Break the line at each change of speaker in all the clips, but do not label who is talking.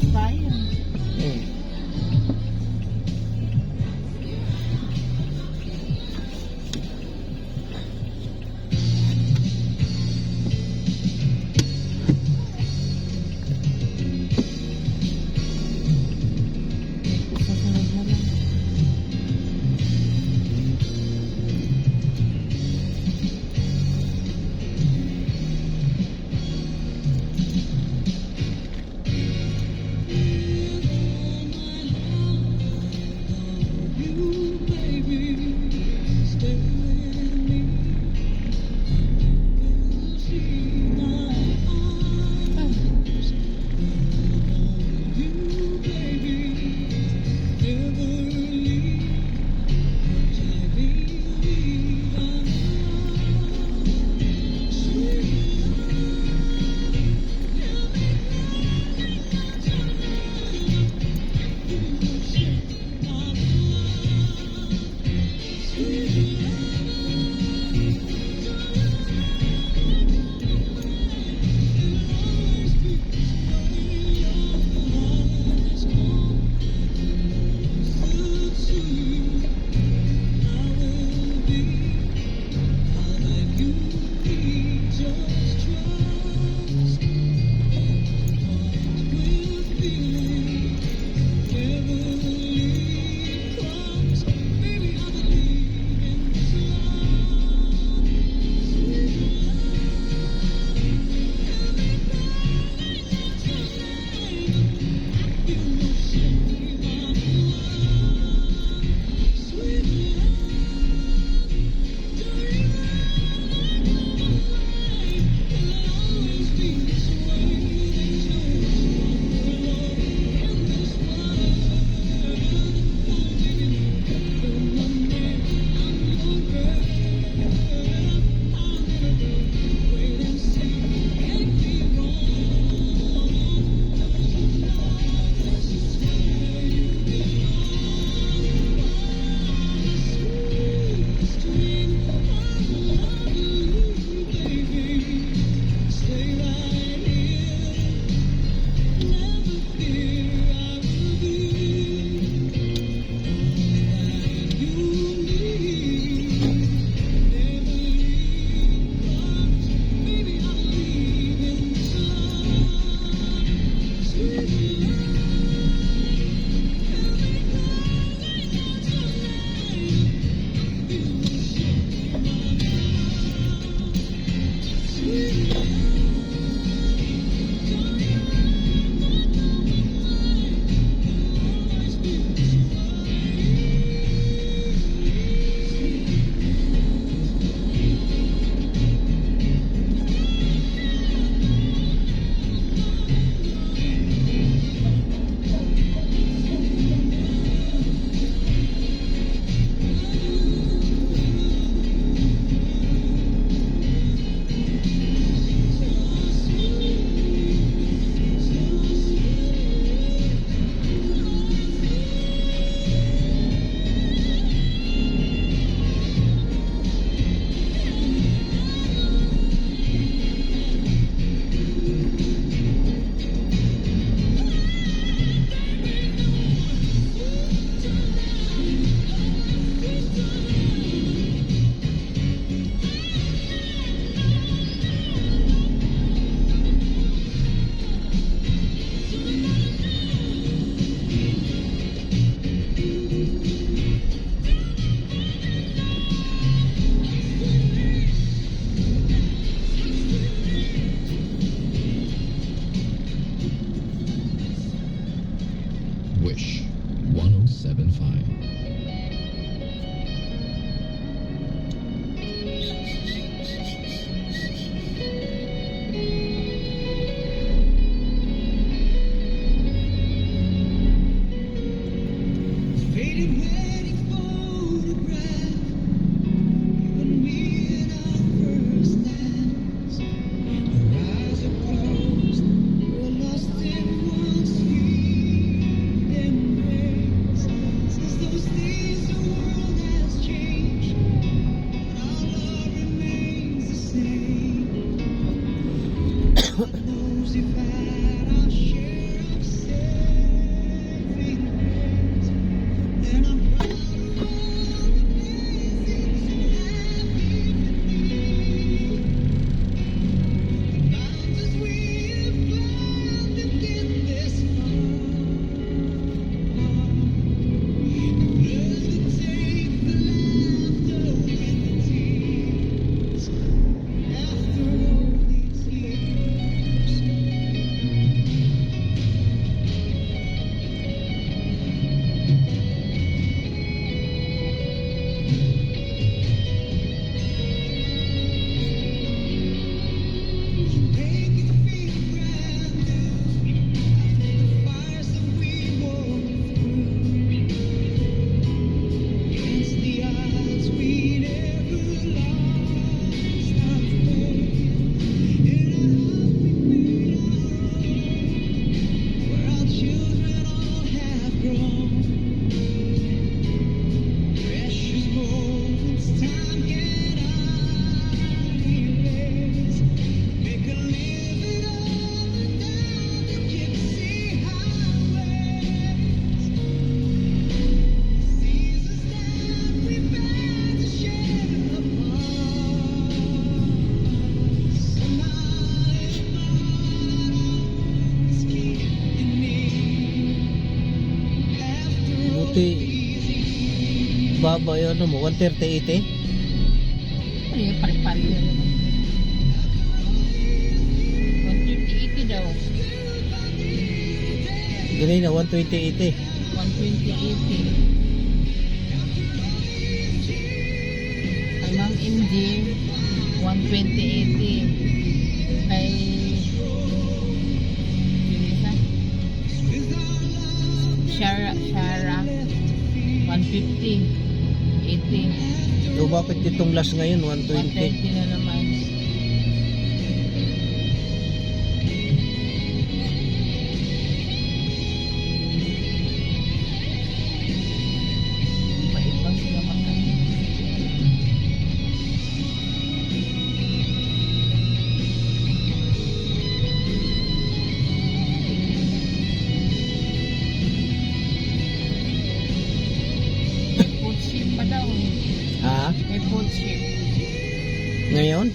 Bukas tayo.
Hmm.
Susunod na lang. Baba yun, ano mo, 130-80?
Ay, pari-pari na naman. 130-80 daw.
Ganun na, 120-80.
120-80. Kay Ma'am MJ, 120-80. Kay Junisa, Shara, 150-80.
So bakit itong last ngayon, 120?
130 na naman. Iba-iba sila magkano. May food ship pa daw.
Ha?
May food ship.
Ngayon?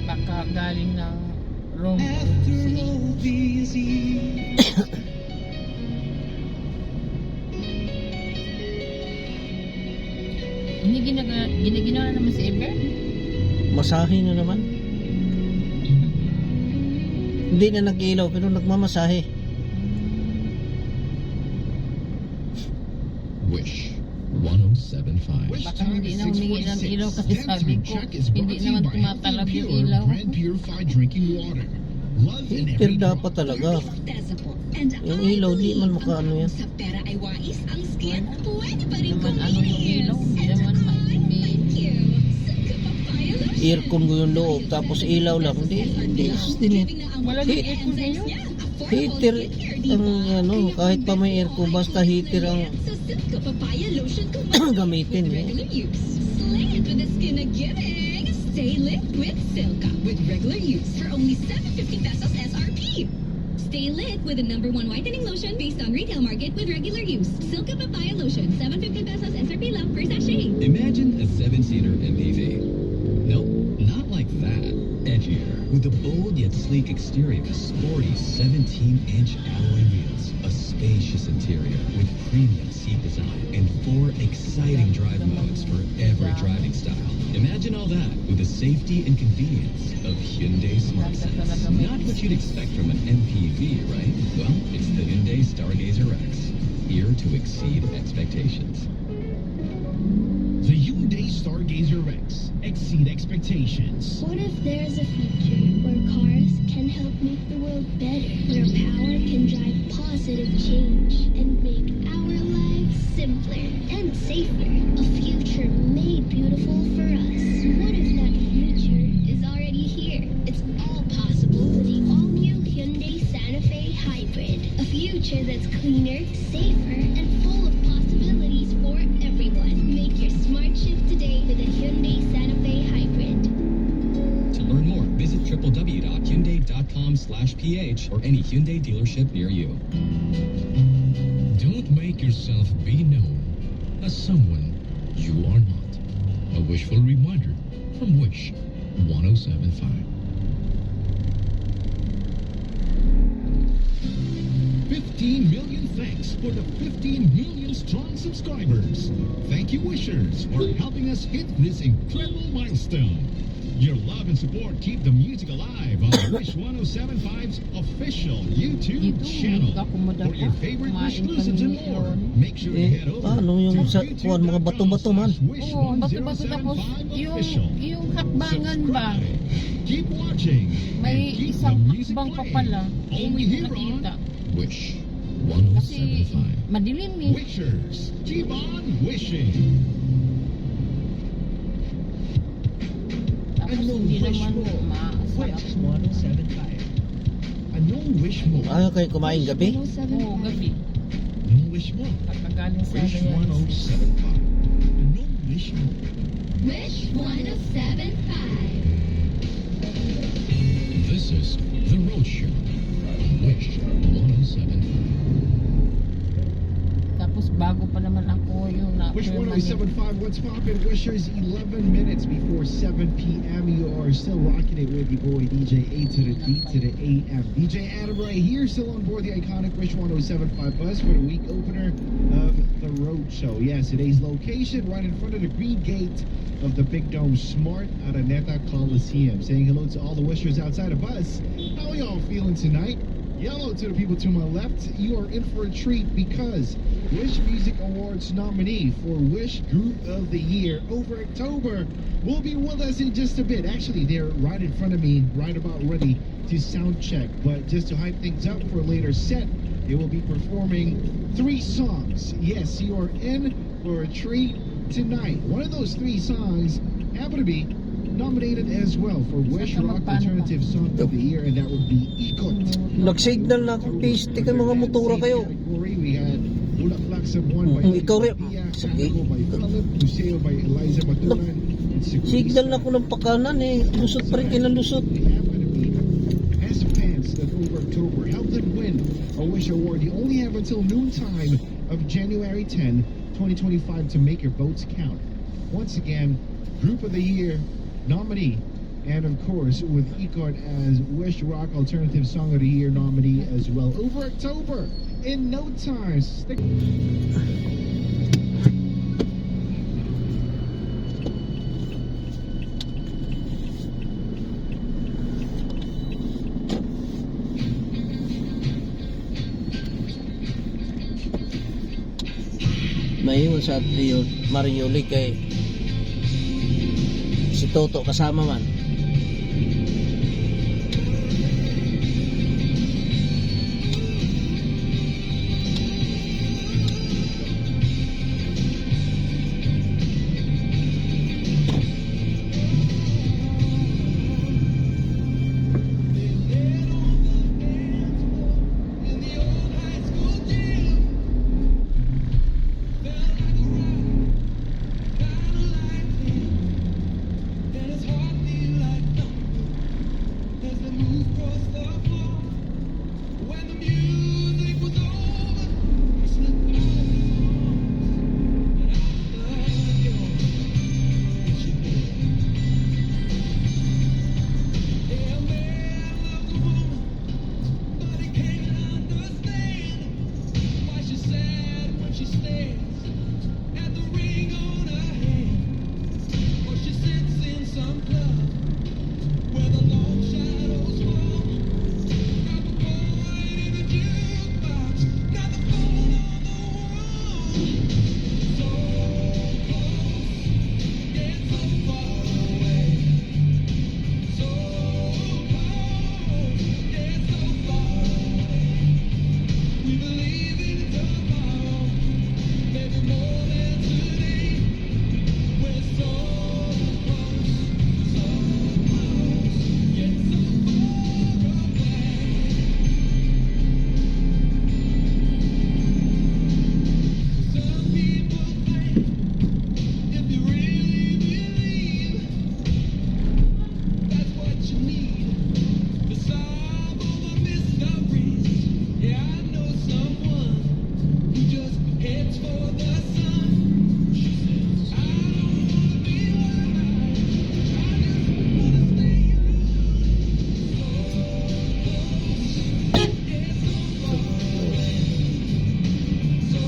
Baka galing ng room si Hindi ginaginawa naman si Ever.
Masahe na naman. Hindi na nag-ilaw pero nagmamasahe.
Wish 107.5.
Baka hindi na humingi ng ilaw kasi sabi ko, hindi naman tumatalab yung ilaw.
Heater dapat talaga. Yung ilaw, di man makaano yan.
Sa pera ay wais ang skin. Pwede pa rin
Naman ano yung ilaw, hindi naman may
Aircon ko yung loob, tapos ilaw lang. Hindi.
wala din aircon ngayon.
Heater, ang ano, kahit pa may aircon, basta heater ang gamitin.
Regular use. Slay it with the skin giving. Stay lit with Silka with regular use for only 750 pesos SRP. Stay lit with the #1 whitening lotion based on retail market with regular use. Silka Papaya Lotion, 750 pesos SRP lang per sachet.
Imagine a 7-seater MPV. Nope, not like that. Edgier, with a bold yet sleek exterior, sporty 17-inch alloy wheels, a spacious interior with premium seat design, and 4 exciting drive modes for every driving style. Imagine all that with the safety and convenience of Hyundai Smart Sense. Not what you'd expect from an MPV, right? Well, it's the Hyundai Stargazer X, here to exceed expectations.
The Hyundai Stargazer X. Exceed expectations.
What if there's a future where cars can help make the world better, where power can drive positive change and make our lives simpler and safer? A future made beautiful for us. What if that future is already here? It's all possible with the all-new Hyundai Santa Fe Hybrid. A future that's cleaner, safer, and full of possibilities for everyone. Make your smart shift today with a Hyundai Santa Fe Hybrid.
To learn more, visit www.hyundai.com/ph or any Hyundai dealership near you.
Don't make yourself be known as someone you are not. A wishful reminder from Wish 107.5. 15 million thanks for the 15 million strong subscribers. Thank you, Wishers, for helping us hit this incredible milestone. Your love and support keep the music alive on Wish 107.5's official YouTube channel. For your favorite Wish exclusives and more, make sure to head over
Ano yung sa
to
kuwan, mga bato-bato man?
Wish
Oo, bato-bato tapos
107.5 official.
yung hakbangan ba?
Keep watching.
May
and keep
isang
the music
hakbang pa
playing.
pala.
Only
Hindi
here
ko
on
nakita.
Wish
Kasi
107.5.
madilim eh.
Wishers. Keep on wishing.
Tapos hindi naman masarap.
107.5. Anong wish mo?
Ayaw kayo kumain gabi?
Oo, gabi.
Anong wish mo?
Pagkagaling sa
Wish
ganyan.
107.5. Anong wish mo?
Wish 107.5.
pharmacist, The Roadshow on Wish 107.5.
Tapos bago pa naman ako yung
Wish
na-permanent.
107.5, what's poppin'? Wishers, 11 minutes before 7 p.m. You are still rocking it with your boy DJ A to the D to the AM. DJ Adam right here, still on board the iconic Wish 107.5 bus for the week opener of The Road Show. Yes, today's location right in front of the green gate of the Big Dome Smart Araneta Coliseum. Saying hello to all the Wishers outside of us. How are y'all feeling tonight? Yellow to the people to my left, you are in for a treat because Wish Music Awards nominee for Wish Group of the Year over October will be with us in just a bit. Actually, they're right in front of me, right about ready to sound check. But just to hype things up for a later set, they will be performing 3 songs. Yes, you are in for a treat tonight. One of those 3 songs happen to be nominated as well for Wish Rock Alternative Song of the Year, and that would be Ikot.
Nag-signal na akong piste kay mga motora kayo.
We had Bulaklak sa Buwan by
Ikaw rin.
Sige. By Philip, Museo by Eliza Matulan.
Signal na ako ng pakanan eh. Lusot pa rin kinalusot.
As fans that over October helped them win a Wish Award, you only have until noontime of January 10, 2025 to make your votes count. Once again, Group of the Year nominee, and of course with Ikot as Wish Rock Alternative Song of the Year nominee as well over October in no time.
Mahiwan sa Marioli kay si Toto kasama man.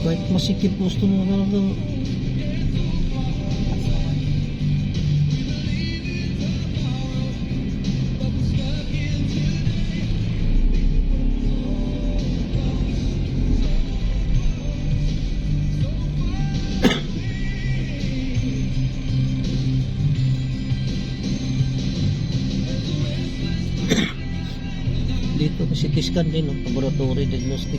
Kahit masikip gusto mo na dito kasi CT scan din, no? Laboratory diagnostic.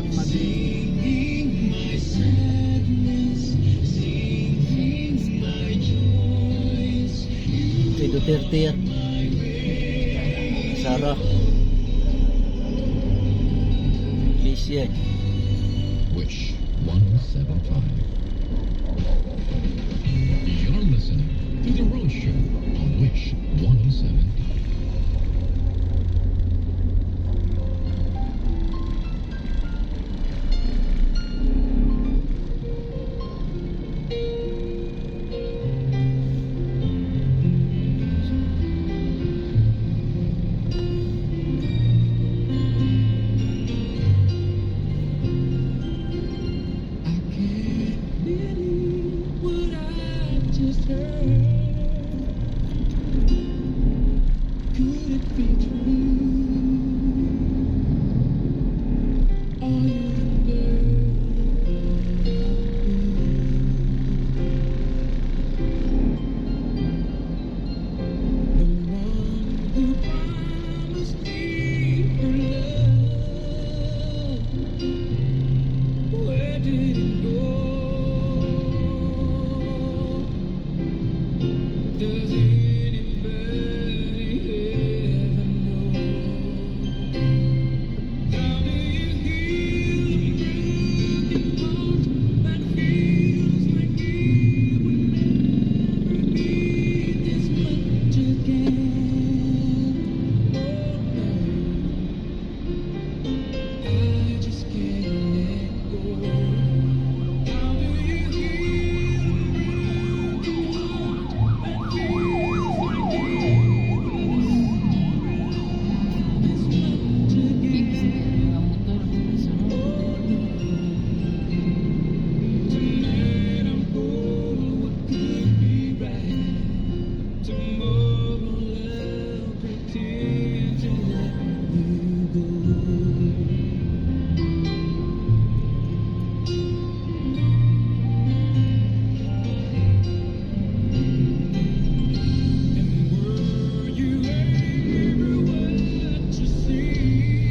lang mabilis.
Kay Duterte yan. Sara. Peace yan.
Wish 1075. You're listening to The Rose Show on Wish 1075. I can't believe what I just heard. Could it be true? Are you the one who promised me her love? Where did it go? Does anybody ever know? How do you heal a broken heart that feels like it will never be this much again? Oh no, I just can't let go. How do you heal a broken heart that feels like it will this much
Bigis
again?
mga motor. Sunod.
Tonight I'm whole, what could be right? Tomorrow I'll pretend to let you go. And were you ever what you see?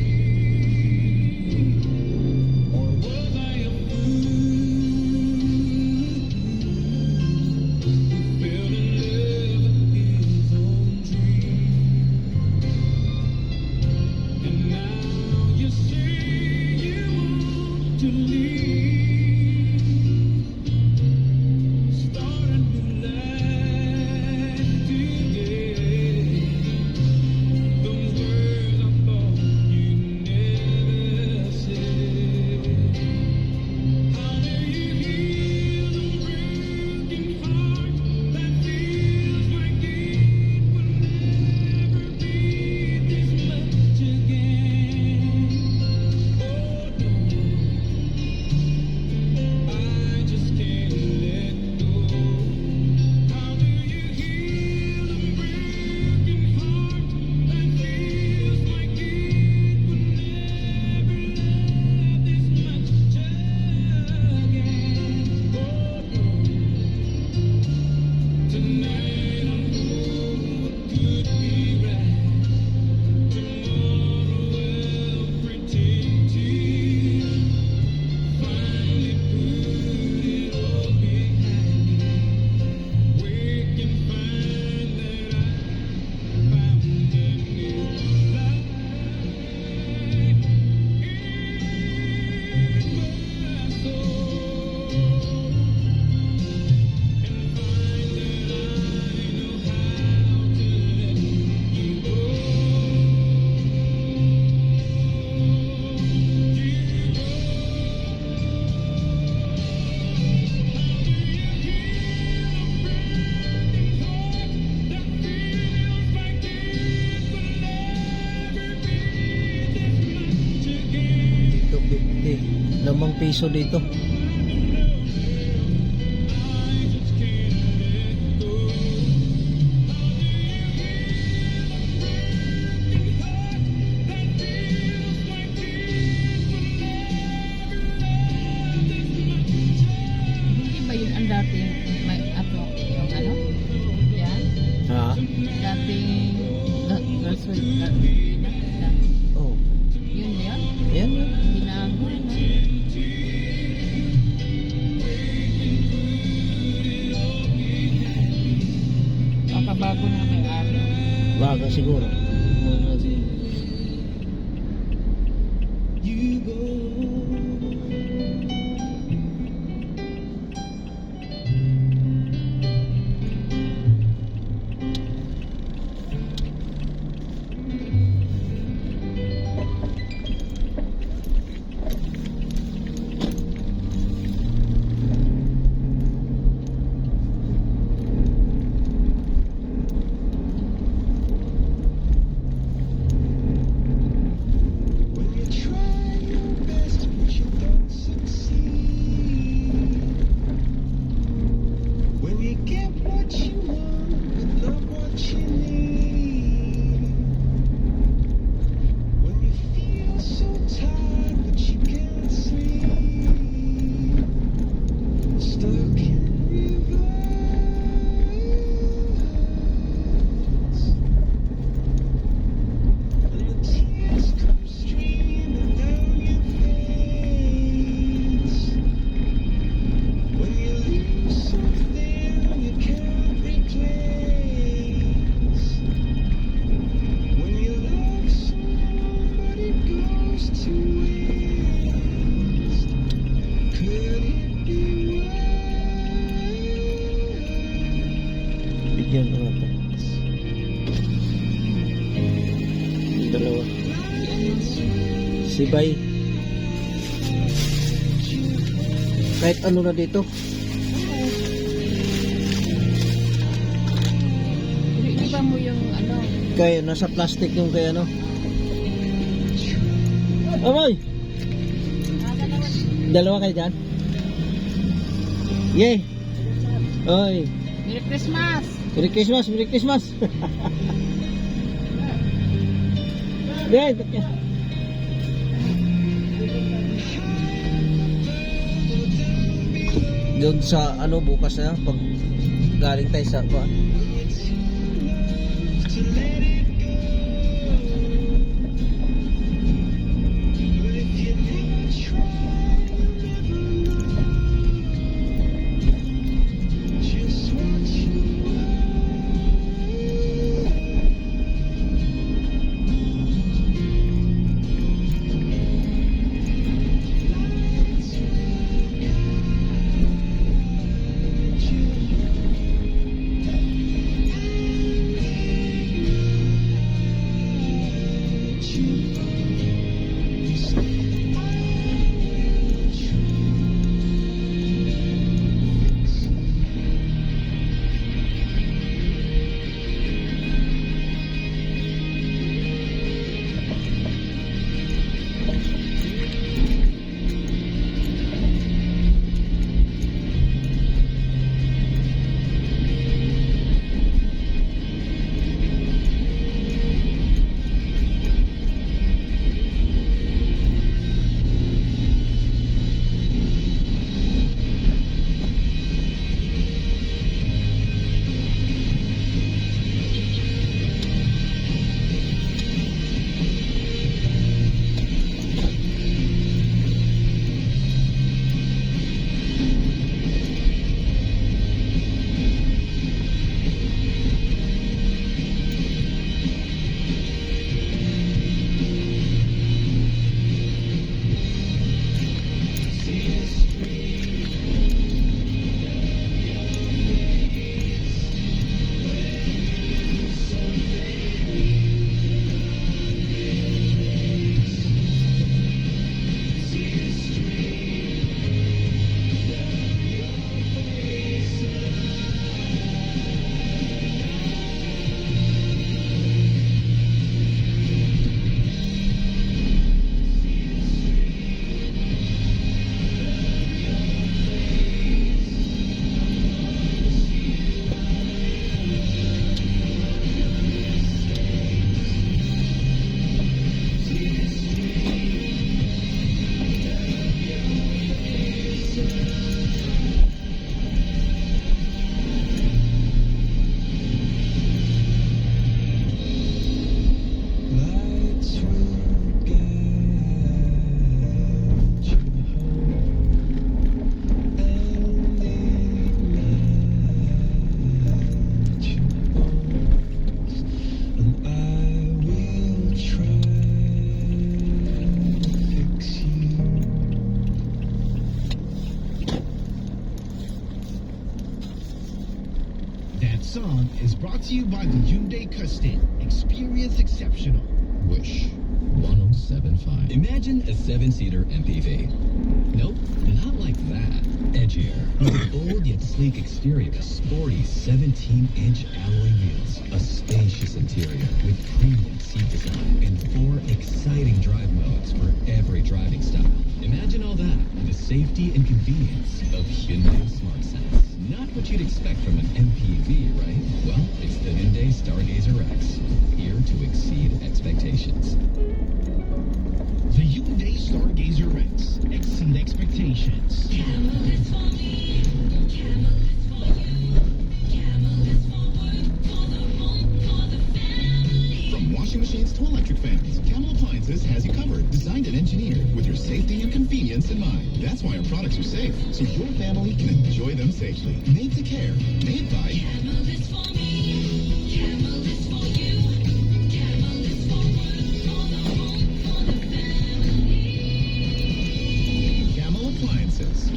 Or was I a fool who fell in love with his own dream? And now you say you want to leave, start a new life today. Those words I thought you'd never say. How do you heal a broken heart that feels like it will never be this much again? Oh no, I just can't let go. How do you heal a broken heart that feels like it will never love this much again? Oh no, tonight I'm whole, what could be right? Tomorrow I'll pretend to finally put it all behind me. Wake and find that I found a new life in my soul, and find that I know how to let you go.
Dito 50. 5 piso dito.
Hindi ba yun ang dating may ato yung ano? Yan?
Ha?
Dating girls with
Oh.
yun yan?
Yan.
Binago na.
siguro.
When you try your best but you don't succeed. When you get what you want but not what you need. When you feel so tired but you can't sleep. Stuck in reverse. And the tears come streaming down your face. When you lose something you can't replace. When you love someone but it goes to waste. Could it be
Bigyan ko na ito. Yung dalawa. Si Bay. Kahit ano na dito.
Iba mo yung ano.
Kaya nasa plastic yung kaya ano. Amoy! Dalawa kayo dyan? Yay! Oy!
Merry Christmas!
Merry Christmas! Merry Christmas! Yan! Doon sa ano bukas na pag galing tayo sa kuan.
to let it go? But if you never try, you'll never know just what you want.
brought to you by the Hyundai Custom. Experience exceptional.
Wish 1075. Imagine a 7-seater MPV. Nope, not like that. Edgier, with a bold yet sleek exterior, sporty 17-inch alloy wheels, a spacious interior with premium seat design, and 4 exciting drive modes for every driving style. Imagine all that with the safety and convenience of Hyundai Smart Sense. Not what you'd expect from an MPV, right? Well, it's the Hyundai Stargazer X, here to exceed expectations.
The Hyundai Stargazer X. Exceed expectations.
Camel is for me. Camel is for you. Camel is forward for the home, for the family.
From washing machines to electric fans, Camel Appliances has you covered. Designed and engineered with your safety and convenience in mind. That's why our products are safe, so your family can enjoy them safely. Made to care. Made by
Camel is for me. Camel is for you. Camel is forward for the home, for the family.
Camel Appliances.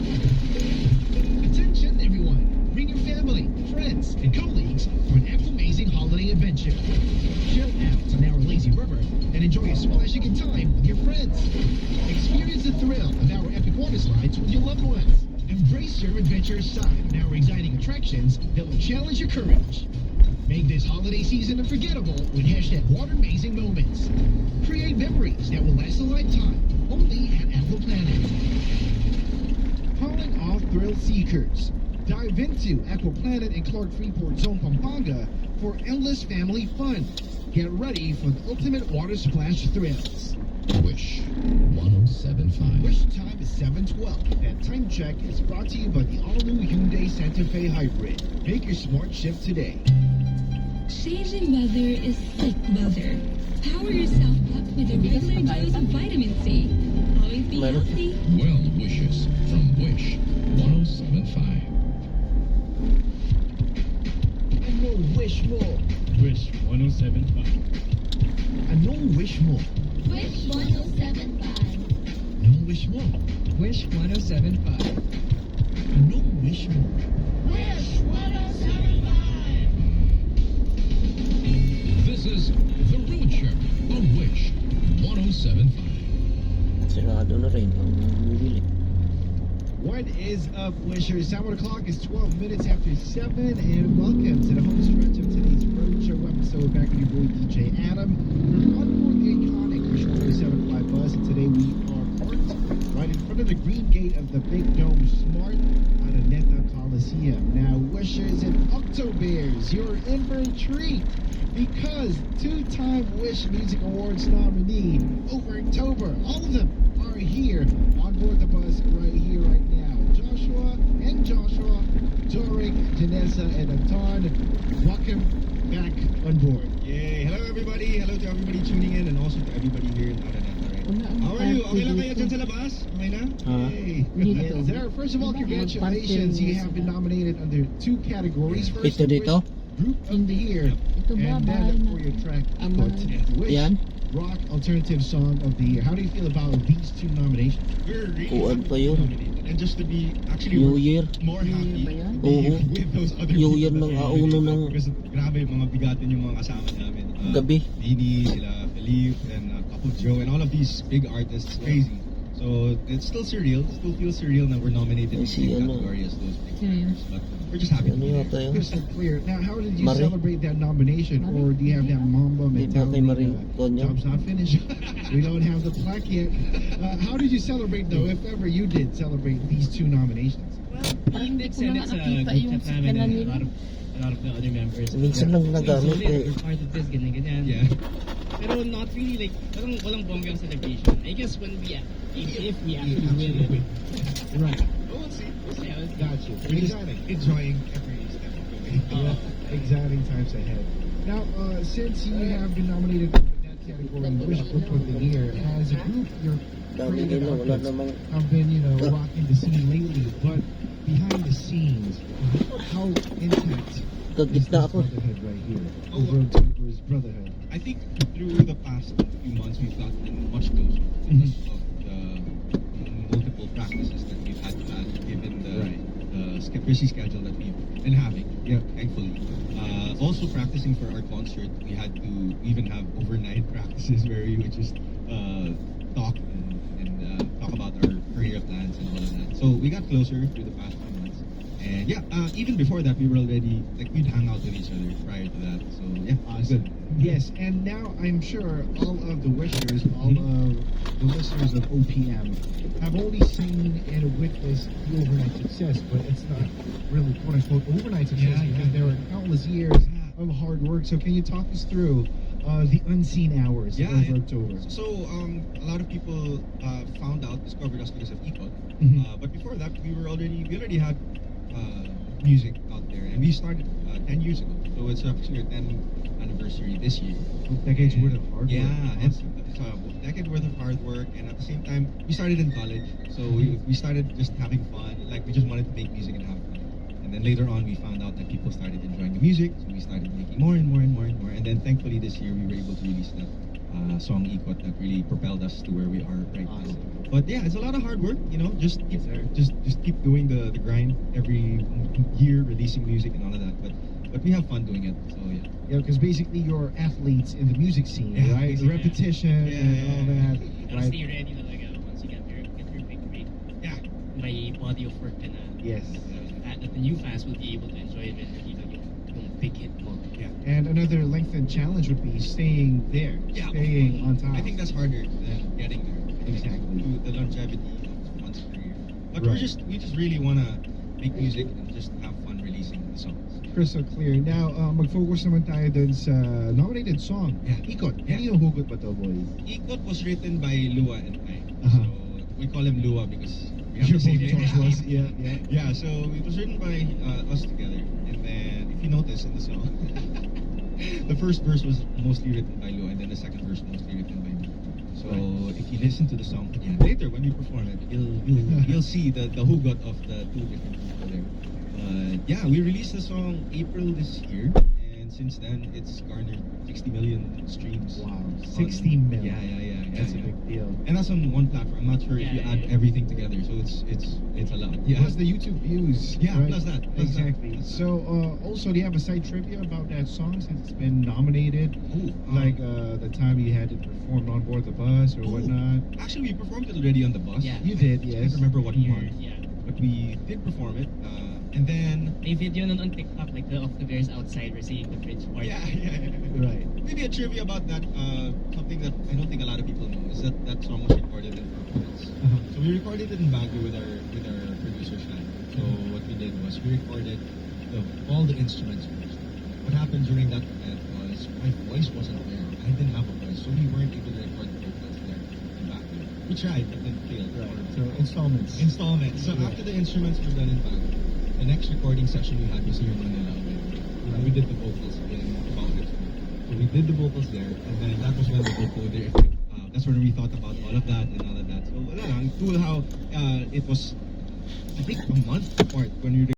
Attention, everyone. Bring your family, friends, and colleagues for an amazing holiday adventure. Chill out on our lazy river and enjoy a splashing in time with your friends. Experience the thrill of our epic water slides with your loved ones. Embrace your adventurous side in our exciting attractions that will challenge your courage. Make this holiday season unforgettable with #WaterMazingMoments. Create memories that will last a lifetime, only at Aqua Planet. Calling all thrill seekers. Dive into Aqua Planet and Clark Freeport Zone Pampanga for endless family fun. Get ready for the ultimate water splash thrills.
Wish 1075.
Wish time is 7:12. That time check is brought to you by the all-new Hyundai Santa Fe Hybrid. Make your smart shift today.
Changing weather is sick weather. Power yourself up with a regular dose of vitamin C. Always be
Meron.
healthy.
Well wishes from Wish 1075.
Ano wish mo?
Wish 1075.
Ano wish mo?
Wish 1075.
Ano wish mo?
Wish 1075.
Ano wish mo?
Wish 1075.
This is The Road Show on Wish 1075.
Sarado na rin ang bibili.
What is up, Wishers? Sound o'clock is 12 minutes after 7, and welcome to the home stretch of today's Road Show episode. Back with your boy DJ Adam. We're on board the iconic Wish 1075 bus, and today we are parked right in front of the green gate of the Big Dome Smart out of Neta Coliseum. Now, Wishers and Octobears, you're in for a treat because two-time Wish Music Awards nominee over October, all of them are here on board the bus right here, right now. Joshua, Doric, Janessa, and Anton, welcome back on board.
Yay! Hello everybody! Hello to everybody tuning in and also to everybody here in Araneta, right? How are you? Okay lang kayo dyan sa labas? Okay na? Yay!
Yes, sir. First of all, congratulations. You have been nominated under 2 categories. First,
Ito dito?
Group of the Year,
Ito
and
bahay
then
na.
for your track,
Ama.
Wish
Yan.
Rock Alternative Song of the Year. How do you feel about these 2 nominations?
We're really
Kuwan pa yun.
nominated. And just to be actually
New Year.
more happy
ba yan?
to
Oo.
be with those other
New
people
Year
that
ng
we
auno
really
ng-
love. Because grabe mga bigatin yung mga kasama namin.
Gabi.
Dini, sila Felipe, and Couple Joe, and all of these big artists. Crazy. So it's still surreal. It still feels surreal that we're nominated in the
Si
same
ano.
category as those big
Serious?
artists. But we're just happy to
Ano
be there.
yata yun?
Crystal clear. Now, how did you
Marie?
celebrate that nomination? Or do you have that Mamba
Di ba kay
mentality?
Marie Konya?
Job's not finished. We don't have the plaque yet. How did you celebrate, though, if ever you did celebrate these 2 nominations?
Parang hindi ko na
It's
nakita yung
group chat namin
sakyanan
and
nila.
a lot of the other members.
Minsan lang nagamit eh.
We're part of this, ganyan.
Yeah.
Pero not really like, walang bonggang celebration. I guess when we, if we actually win,
Right.
We'll see.
yeah, it's
Got you.
We're just
Exciting.
enjoying every step of the way.
Exciting times ahead. Now, since you have been nominated for that category, Wish Group of the Year, as a group, your
Dami
creative
din na, wala
outfits
namang
have been, rocking the scene lately. But behind the scenes, how intact is this
kagitna ako.
brotherhood right here? Over October's brotherhood.
I think through the past few months, we've gotten much closer because of the multiple practices that we've had to add, given the busy schedule that we've been having.
Yeah.
Thankfully. Also, also practicing for our concert, we had to even have overnight practices where we would just talk and talk about our career plans and all of that. So we got closer through the past few months. And yeah, even before that, we were already, like, we'd hang out with each other prior to that. So yeah, good.
Yes, and now I'm sure all of the wishers, all of the listeners of OPM have only seen and witnessed the overnight success, but it's not really quote-unquote overnight success because there were countless years of hard work. So can you talk us through the unseen hours of October?
So a lot of people discovered us because of Ikot. But before that, we already had music out there, and we started 10 years ago. So it's actually our 10th anniversary this year.
Decades worth of hard work.
Yeah, it's a decade worth of hard work, and at the same time, we started in college. So we started just having fun. Like, we just wanted to make music and have fun. And then later on, we found out that people started enjoying the music, so we started making more and more and more and more. And then thankfully this year, we were able to release that song Ikot that really propelled us to where we are right now. But yeah, it's a lot of hard work, you know. Just keep doing the grind every year, releasing music and all of that. But we have fun doing it. So yeah.
Yeah, because basically you're athletes in the music scene,
Yeah,
right?
basically.
Repetition and all that,
Gotta
right?
stay ready talaga once you get your big break.
Yeah.
May body of work ka na.
Yes.
That the new fans will be able to enjoy it yung big hit mo.
Yeah.
And another lengthened challenge would be staying there,
Yeah,
staying on top.
I think that's harder than getting there.
Exactly.
To the longevity of one's career. But
Right.
we just really wanna make music and just have fun releasing the songs.
Crystal clear. Now, mag-focus naman tayo dun sa nominated song,
Yeah.
Ikot.
Yeah.
Ano yung hugot ba to, boys?
Ikot was written by Lua and I.
Uh-huh.
So we call him Lua because we have
You're
the same
both
name.
Joshua's, yeah, yeah.
Yeah, so it was written by us together. And then, if you notice in the song, the first verse was mostly written by Lua, and then the second verse mostly written by me. So if you listen to the song again later when we perform it, you'll see the hugot of the two different people there. Yeah, we released the song April this year, and since then it's garnered 60 million streams.
Wow,
on-
60 million.
Yeah.
That's a big deal.
And that's on one platform. I'm not sure if you
Yeah,
add
yeah.
everything together, so it's a lot. Yeah.
Plus the YouTube views.
Yeah,
right?
plus that.
Exactly. So, also, do you have a side trivia about that song since it's been nominated?
Oh,
Like the time you had it performed on board the bus or whatnot?
Actually, we performed it already on the bus.
Yeah.
You did,
I
yes.
can't remember what month,
Yeah.
but we did perform it. And then,
May video nun on TikTok, like the of the bears outside receiving the bridge part.
yeah.
Right.
Maybe a trivia about that. Something that I don't think a lot of people know is that that song was recorded in Providence. So we recorded it in Baguio with our producer Shan. So what we did was we recorded all the instruments first. What happened during that event was my voice wasn't there. I didn't have a voice, so we weren't able to record the vocals there in Baguio. We tried, but then failed.
Right. So, installments.
Installments. So
Yeah.
after the instruments were done in Baguio, the next recording session we had was here in Manila. And we did the vocals in Baguio. So we did the vocals there, and then that was when the vocoder effect. That's when we thought about all of that and all of that. So wala lang, cool how it was, I think, a month apart when we